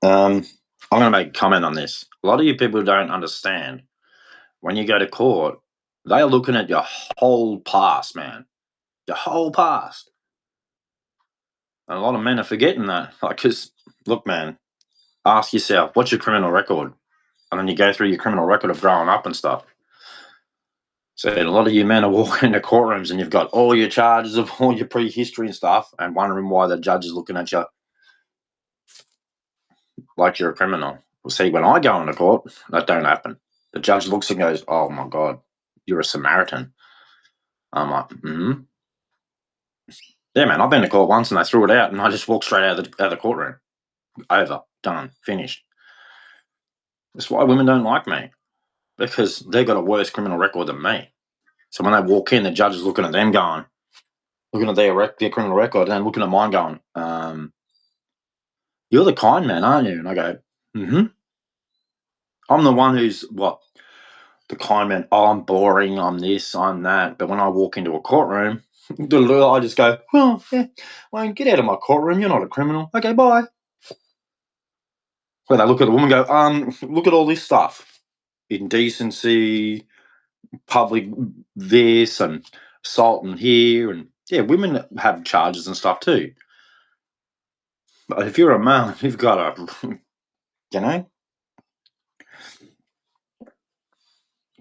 Um, I'm going to make a comment on this. A lot of you people don't understand when you go to court, they are looking at your whole past, man. Your whole past. And a lot of men are forgetting that. Like, because, look, man, ask yourself, what's your criminal record? And then you go through your criminal record of growing up and stuff. So a lot of you men are walking into courtrooms and you've got all your charges of all your prehistory and stuff and wondering why the judge is looking at you like you're a criminal. Well, see, when I go into court, that don't happen. The judge looks and goes, "Oh my God, you're a Samaritan." I'm like, yeah, man. I've been to court once and they threw it out, and I just walked straight out of the courtroom. Over, done, finished. That's why women don't like me, because they've got a worse criminal record than me. So when they walk in, the judge is looking at them, going, looking at their criminal record, and then looking at mine, going, "You're the kind man, aren't you?" And I go, "Mm-hmm." I'm the one who's what? The kind man. Oh, I'm boring. I'm this. I'm that. But when I walk into a courtroom, I just go, "Well, yeah, well, get out of my courtroom. You're not a criminal. Okay, bye." Where they look at the woman, and go, look at all this stuff, indecency, public this, and assault and here, and yeah, women have charges and stuff too. But if you're a male, you've got to, you know,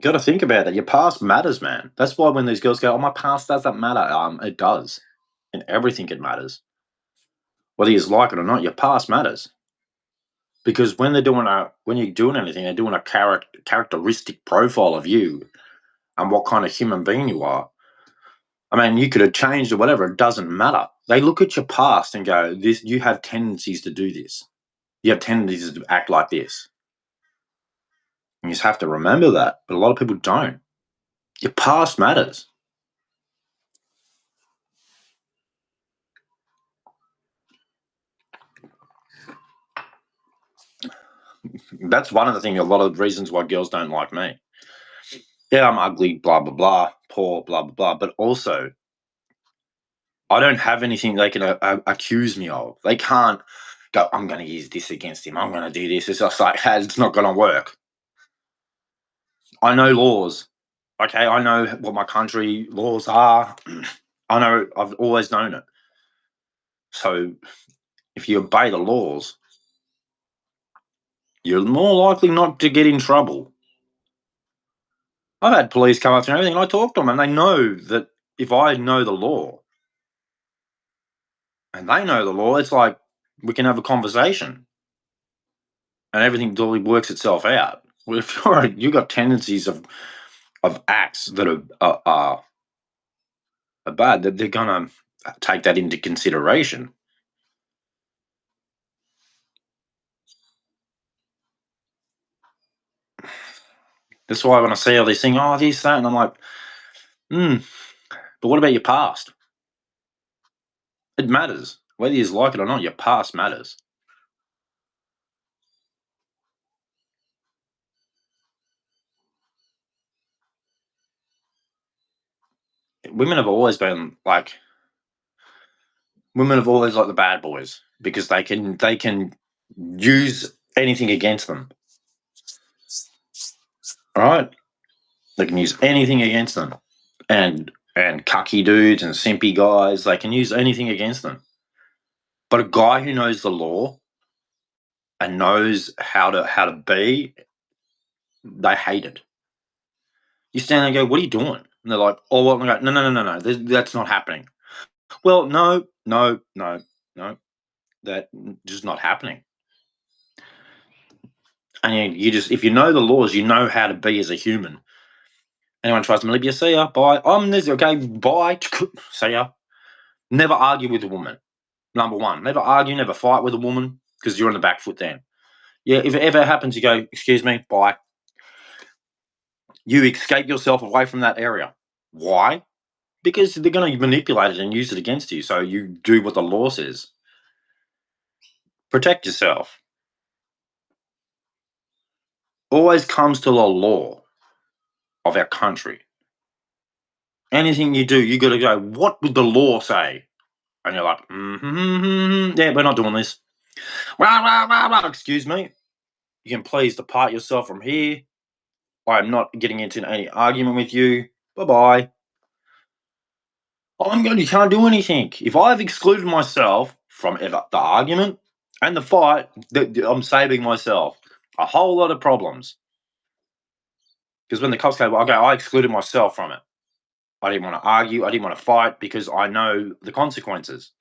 got to think about that. Your past matters, man. That's why when these girls go, "Oh, my past doesn't matter," it does. In everything, it matters. Whether you like it or not, your past matters. Because when you're doing anything, they're doing a characteristic profile of you and what kind of human being you are. I mean, you could have changed or whatever. It doesn't matter. They look at your past and go, "This, you have tendencies to do this. You have tendencies to act like this." And you just have to remember that. But a lot of people don't. Your past matters. That's one of the things. A lot of reasons why girls don't like me. Yeah, I'm ugly, blah blah blah, poor, blah blah blah. But also, I don't have anything they can accuse me of. They can't go, "I'm going to use this against him. I'm going to do this." It's just like, hey, it's not going to work. I know laws. Okay, I know what my country laws are. I know, I've always known it. So if you obey the laws, you're more likely not to get in trouble. I've had police come up to me and everything, and I talk to them, and they know that if I know the law and they know the law, it's like we can have a conversation and everything totally works itself out. Well, if you've got tendencies of acts that are bad, that they're gonna take that into consideration. That's why when I see all these things, "Oh, this, that," and I'm like, but what about your past? It matters. Whether you like it or not, your past matters. Women have always been like women have always liked the bad boys because they can use anything against them. All right? They can use anything against them. And cucky dudes and simpy guys, they can use anything against them. But a guy who knows the law and knows how to be, they hate it. You stand there and go, "What are you doing?" And they're like, "Oh, well," and I go, "No, no, no, no, no. That's not happening." Well, no, no, no, no. That just not happening. And you just, if you know the laws, you know how to be as a human. Anyone tries to manipulate you, see ya, bye. I'm this, okay, bye. See ya. Never argue with a woman. Number one, never argue, never fight with a woman because you're on the back foot then. Yeah, if it ever happens, you go, "Excuse me, bye." You escape yourself away from that area. Why? Because they're going to manipulate it and use it against you. So you do what the law says. Protect yourself. Always comes to the law of our country. Anything you do, you got to go, "What would the law say?" And you're like, "Yeah, we're not doing this." Excuse me. You can please depart yourself from here. I'm not getting into any argument with you. Bye-bye. You can't do anything. If I've excluded myself from the argument and the fight, I'm saving myself a whole lot of problems. Because when the cops came, okay, I excluded myself from it. I didn't want to argue. I didn't want to fight because I know the consequences.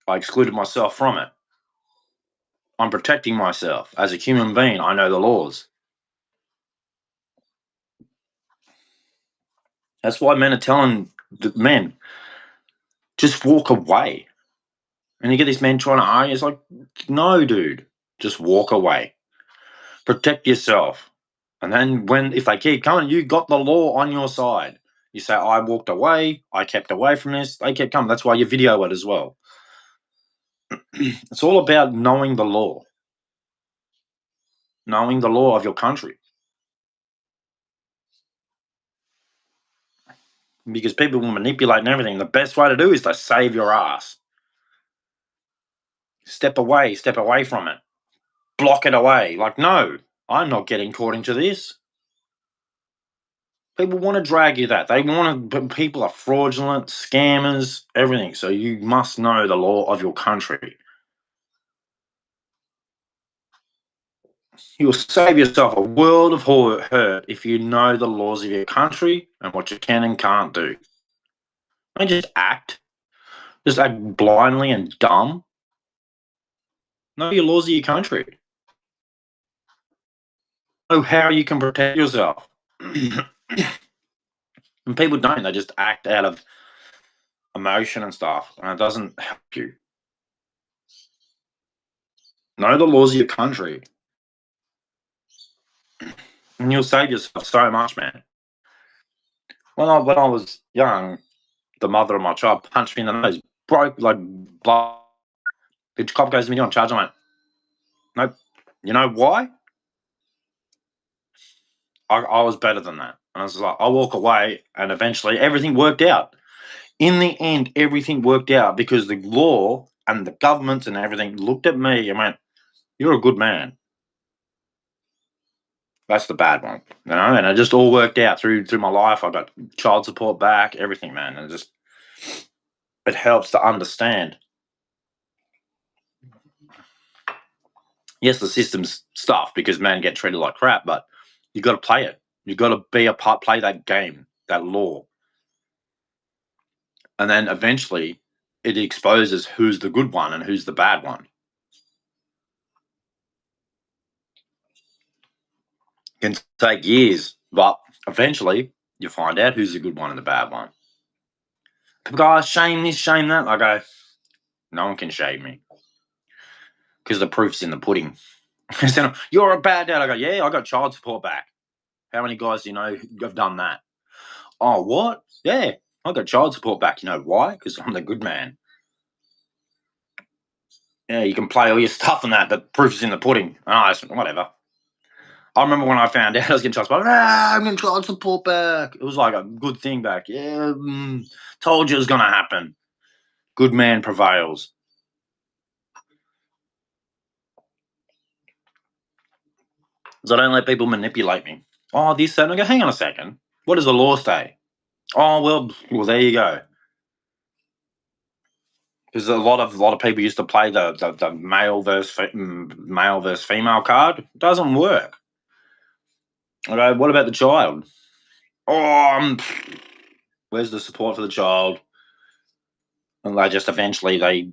I excluded myself from it. I'm protecting myself. As a human being, I know the laws. That's why men are telling the men, just walk away. And you get this man trying to argue. It's like, no, dude, just walk away. Protect yourself. And then if they keep coming, you got the law on your side. You say, I walked away. I kept away from this. They kept coming. That's why you video it as well. It's all about knowing the law. Knowing the law of your country. Because people will manipulate and everything. The best way to do is to save your ass. Step away from it. Block it away. Like, no, I'm not getting caught into this. People want to drag you that. They want to, people are fraudulent, scammers, everything. So you must know the law of your country. You'll save yourself a world of hurt if you know the laws of your country and what you can and can't do. Don't just act blindly and dumb. Know your laws of your country. Know how you can protect yourself. And people don't. They just act out of emotion and stuff, and it doesn't help you. Know the laws of your country, and you'll save yourself so much, man. When I was young, the mother of my child punched me in the nose, broke like blood. The cop goes to me, "You on charge?" I'm like, "Nope." You know why? I was better than that, and I was like, I walk away, and eventually everything worked out. In the end, everything worked out because the law and the governments and everything looked at me and went, "You're a good man." That's the bad one, you know. And it just all worked out through my life. I got child support back, everything, man. And it helps to understand. Yes, the system's stuff because men get treated like crap, but you got to play it. You got to be a part, play that game, that law, and then eventually it exposes who's the good one and who's the bad one. It can take years, but eventually you find out who's the good one and the bad one. People go, "Oh, shame this, shame that." I go, no one can shame me because the proof's in the pudding. You're a bad dad. I go, yeah, I got child support back. How many guys do you know have done that? Oh, what? Yeah, I got child support back. You know why? Because I'm the good man. Yeah, you can play all your stuff and that, but proof's in the pudding. Oh, whatever. I remember when I found out I was getting child support. I'm getting child support back. It was like a good thing back. Yeah, told you it was going to happen. Good man prevails. So I don't let people manipulate me. Oh, this, that. And I go, hang on a second. What does the law say? Oh, well, there you go. Because a lot of people used to play the male versus female card. It doesn't work. Okay, what about the child? Oh, where's the support for the child? And they just eventually they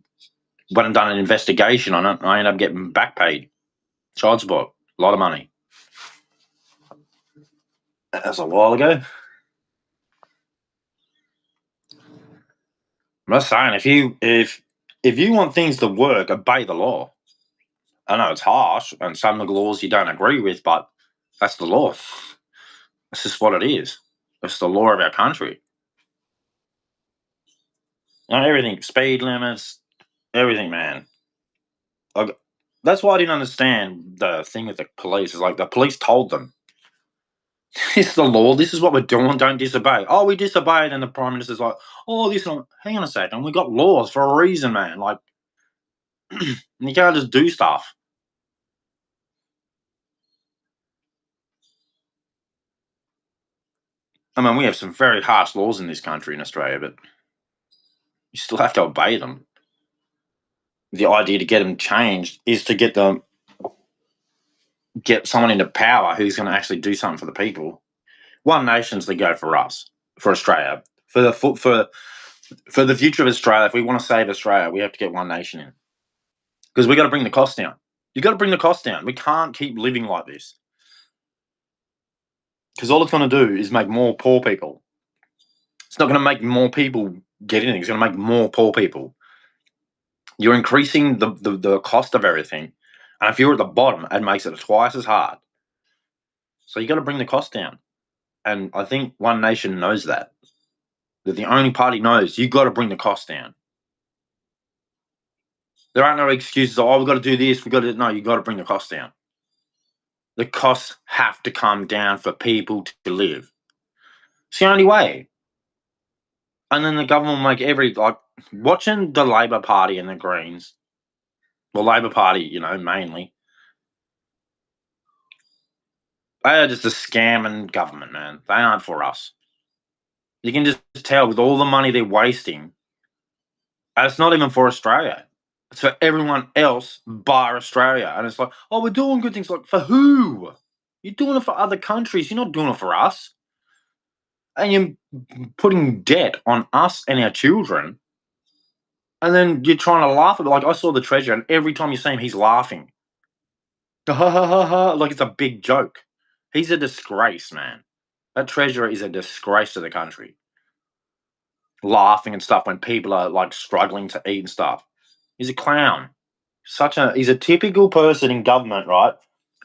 went and done an investigation on it. I ended up getting back paid child support, a lot of money. That's a while ago. I'm just saying, if you want things to work, obey the law. I know it's harsh, and some of the laws you don't agree with, but that's the law. That's just what it is. It's the law of our country. You know, everything, speed limits, everything, man. Like, that's why I didn't understand the thing with the police. Is like the police told them, "It's the law. This is what we're doing. Don't disobey." Oh, we disobeyed, and the prime minister's like, "Oh, this." Hang on a second. We got laws for a reason, man. Like, You can't just do stuff. I mean, we have some very harsh laws in this country in Australia, but you still have to obey them. The idea to get them changed is to get someone into power who's going to actually do something for the people. One Nation's the go for us, for Australia, for the future of Australia. If we want to save Australia, we have to get One Nation in because we got to bring the cost down. You got to bring the cost down. We can't keep living like this because all it's going to do is make more poor people. It's not going to make more people get in. It's going to make more poor people. You're increasing the cost of everything, and if you're at the bottom, it makes it twice as hard. So you got to bring the cost down, and I think One Nation knows that. That the only party knows you got to bring the cost down. There aren't no excuses. Oh, we've got to do this. We got to no. You got to bring the cost down. The costs have to come down for people to live. It's the only way. And then the government will make like watching the Labor Party and the Greens, well, Labor Party, mainly. They are just a scamming government, man. They aren't for us. You can just tell with all the money they're wasting, and it's not even for Australia. It's for everyone else bar Australia. And it's like, oh, we're doing good things. Like, for who? You're doing it for other countries. You're not doing it for us. And you're putting debt on us and our children. And then you're trying to laugh at it. Like, I saw the Treasurer, and every time you see him, he's laughing. Ha ha ha ha. Like it's a big joke. He's a disgrace, man. That Treasurer is a disgrace to the country. Laughing and stuff when people are like struggling to eat and stuff. He's a clown. He's a typical person in government, right?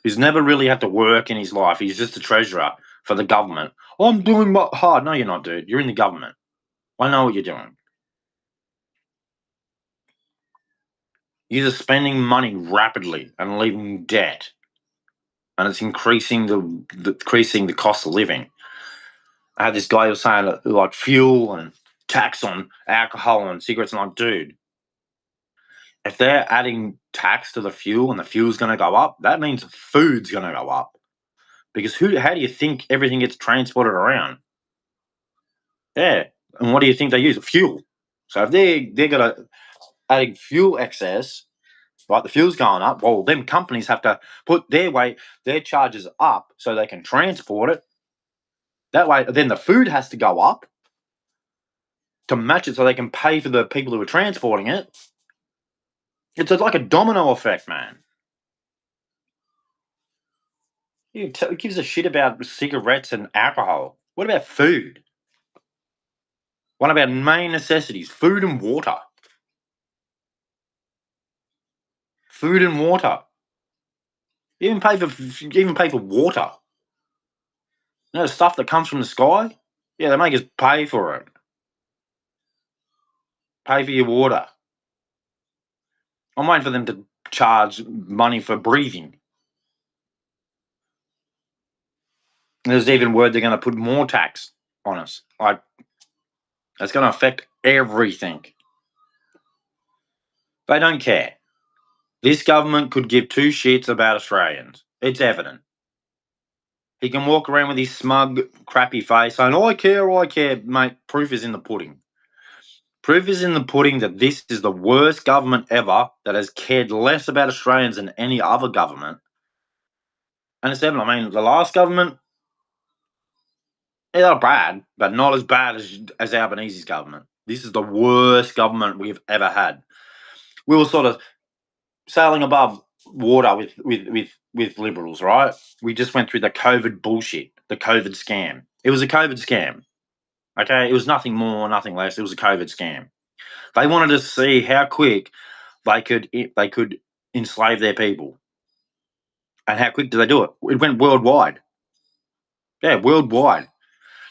Who's never really had to work in his life. He's just a treasurer for the government. Oh, I'm doing hard. No, you're not, dude. You're in the government. I know what you're doing. You're just spending money rapidly and leaving debt, and it's increasing the cost of living. I had this guy who was saying like fuel and tax on alcohol and cigarettes, and I'm like, dude, if they're adding tax to the fuel and the fuel's going to go up, that means food's going to go up. Because how do you think everything gets transported around? Yeah. And what do you think they use? Fuel. So if they're going to adding fuel excess, right, the fuel's going up, well, them companies have to put their charges up so they can transport it. That way, then the food has to go up to match it so they can pay for the people who are transporting it. It's like a domino effect, man. It gives a shit about cigarettes and alcohol. What about food? One of our main necessities, food and water. Food and water. You even pay for water. The stuff that comes from the sky? Yeah, they make us pay for it. Pay for your water. I'm waiting for them to charge money for breathing. There's even word they're going to put more tax on us. Like, that's going to affect everything. They don't care. This government could give two shits about Australians. It's evident. He can walk around with his smug, crappy face saying, I care, mate. Proof is in the pudding. Proof is in the pudding that this is the worst government ever that has cared less about Australians than any other government. And it's evident. I mean, the last government, they're not bad, but not as bad as Albanese's government. This is the worst government we've ever had. We were sort of sailing above water with Liberals, right? We just went through the COVID bullshit, the COVID scam. It was a COVID scam. Okay, it was nothing more, nothing less. It was a COVID scam. They wanted to see how quick they could enslave their people, and how quick did they do it? It went worldwide. Yeah, worldwide.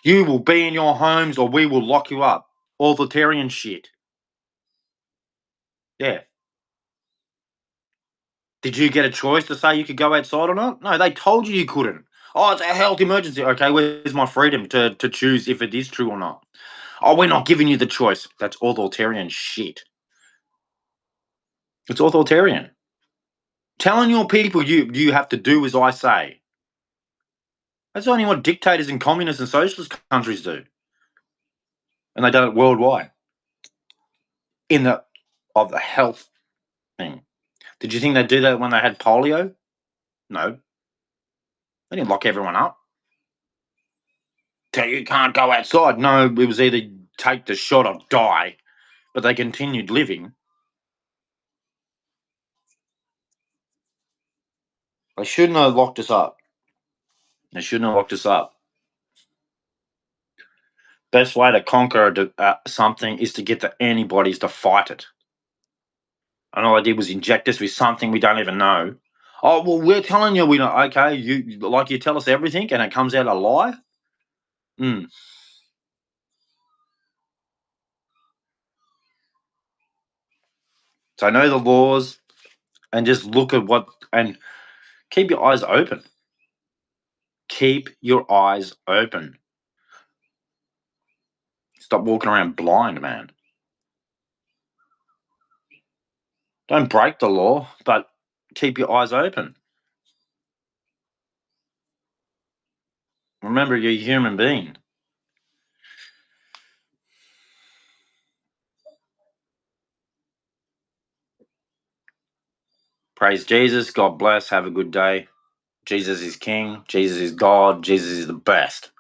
You will be in your homes, or we will lock you up. Authoritarian shit. Yeah. Did you get a choice to say you could go outside or not? No, they told you couldn't. Oh, it's a health emergency. Okay, where's my freedom to choose if it is true or not? Oh, we're not giving you the choice. That's authoritarian shit. It's authoritarian. Telling your people you have to do as I say. That's only what dictators in communist and socialist countries do. And they do it worldwide. In the of the health thing. Did you think they'd do that when they had polio? No. They didn't lock everyone up. Tell you can't go outside. No, it was either take the shot or die. But they continued living. They shouldn't have locked us up. They shouldn't have locked us up. Best way to conquer something is to get the antibodies to fight it. And all I did was inject us with something we don't even know. Oh, well, we're telling you we don't. Okay, you tell us everything and it comes out a lie? Mm. So know the laws and just look at and keep your eyes open. Keep your eyes open. Stop walking around blind, man. Don't break the law, but keep your eyes open. Remember, you're a human being. Praise Jesus. God bless. Have a good day. Jesus is King. Jesus is God. Jesus is the best.